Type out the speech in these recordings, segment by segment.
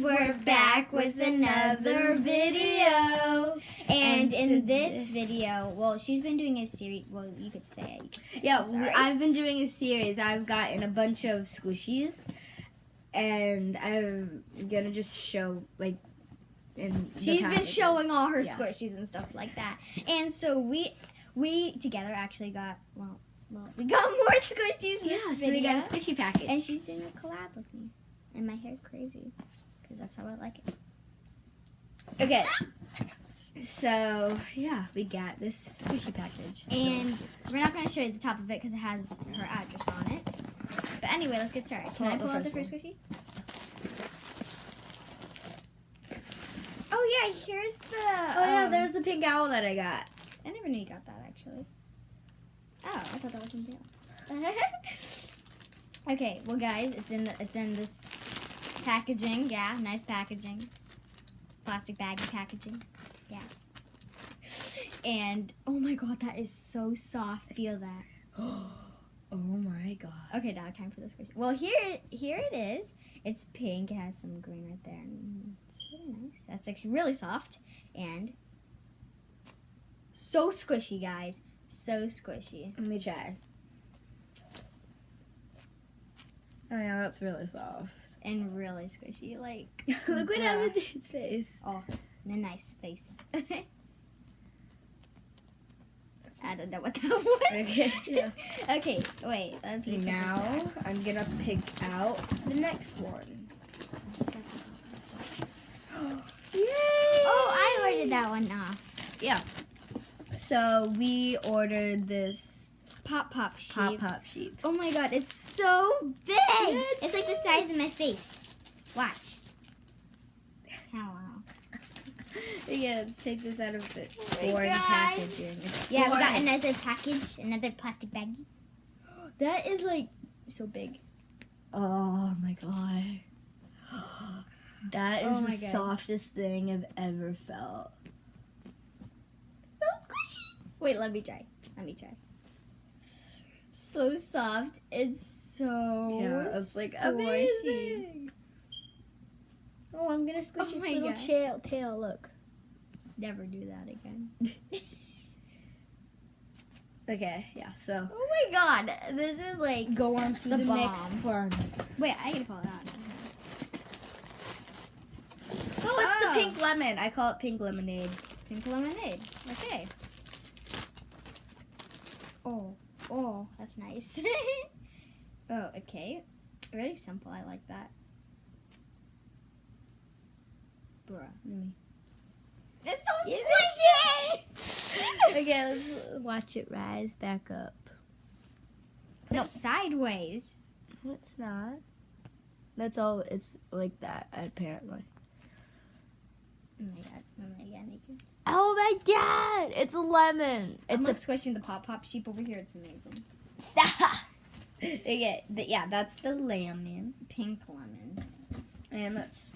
we're back with another video. And in this video, well, she's been doing a series. Well, you could say it. Yeah, I've been doing a series. I've gotten a bunch of squishies, and I'm gonna just show like. She's been showing all her squishies and stuff like that. And so we together actually got we got more squishies in this video. So we got a squishy package. And she's doing a collab with me. And my hair's crazy because that's how I like it. Okay. So, yeah, we got this squishy package. And we're not going to show you the top of it because it has her address on it. But anyway, let's get started. Can I pull out the first squishy? Oh, yeah, here's the... Oh, yeah, there's the pink owl that I got. I never knew you got that, actually. Oh, I thought that was something else. Okay, well, guys, it's in this packaging. Yeah, nice packaging. Plastic baggy packaging. Yeah. And, oh my god, that is so soft. Feel that. Oh my god. Okay, now time for this question. Well, here it is. It's pink. It has some green right there. And it's really nice. That's actually really soft. And so squishy, guys. So squishy. Let me try. Oh yeah, that's really soft. And really squishy. Like, look what happened to his face. Oh, and a nice face. I don't know what that was. Okay, yeah. Okay, wait. Now I'm gonna pick out the next one. Yay! Oh, I ordered that one off. Yeah. So we ordered this Pop sheep. sheep. Oh my god, it's so big! It's like the size of my face. Watch. Hello. Yeah, let's take this out of the my boring God. packaging. Yeah, we got another package, another plastic baggie. That is like so big. Oh my god. That is the softest thing I've ever felt. So squishy. Wait, let me try. So soft. It's so it's like squishy. amazing. Oh, I'm gonna squish its little tail. Look. Never do that again. Okay, yeah. So. Oh my god, this is like go on to the next one. Wait, I gotta pull it out. Oh, it's the pink lemon. I call it pink lemonade. Pink lemonade. Okay. Oh, that's nice. Oh, okay. Really simple. I like that. Bruh. It's so squishy! Okay, let's watch it rise back up. No, sideways. No, it's not. That's all. It's like that, apparently. Oh my god, Nikki. Oh my god! It's a lemon. It's like squishing the pop sheep over here. It's amazing. Stop! Okay, but yeah, that's the lemon. Pink lemon. And let's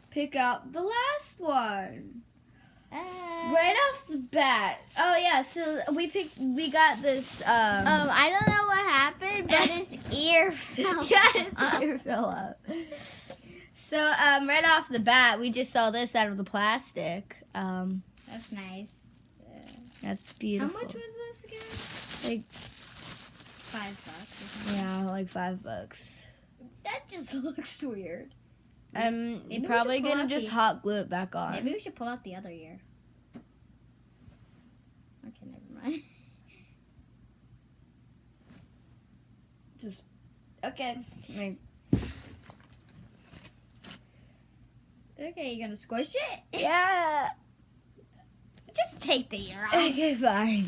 pick out the last one. Right off the bat. Oh yeah, so we got this I don't know what happened, but his ear fell out. Yeah, his ear fell out. So right off the bat, we just saw this out of the plastic. That's nice. That's beautiful. How much was this again? Like $5. Yeah, like $5. That just looks weird. I'm probably gonna just hot glue it back on. Maybe we should pull out the other ear. Okay, never mind. Just okay. Okay, you gonna squish it? Yeah. Just take the ear off. Okay, fine.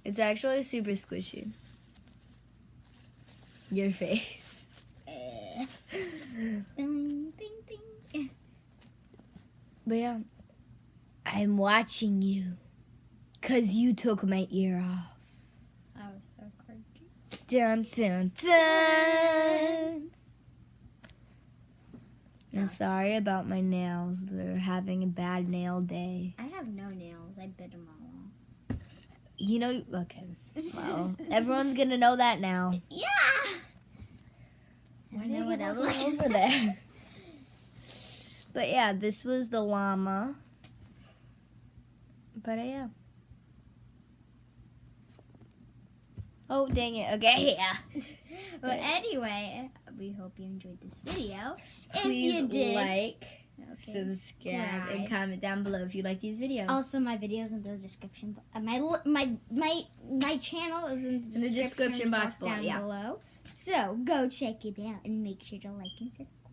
It's actually super squishy. Your face. Ding, ding, ding. But yeah, I'm watching you. 'Cause you took my ear off. I was so quirky. Dun, dun, dun. I'm sorry about my nails. They're having a bad nail day. I have no nails. I bit them all off. You know, okay. Well, everyone's gonna know that now. Yeah. Why did know I what get I'm looking looking over there? But yeah, this was the llama. But yeah. Oh, dang it. Okay, yeah. Well, anyway, we hope you enjoyed this video. Please if you did, like, okay, subscribe, and comment down below if you like these videos. Also, my video's in the description. My channel is in the description box down below. So go check it out and make sure to like and subscribe.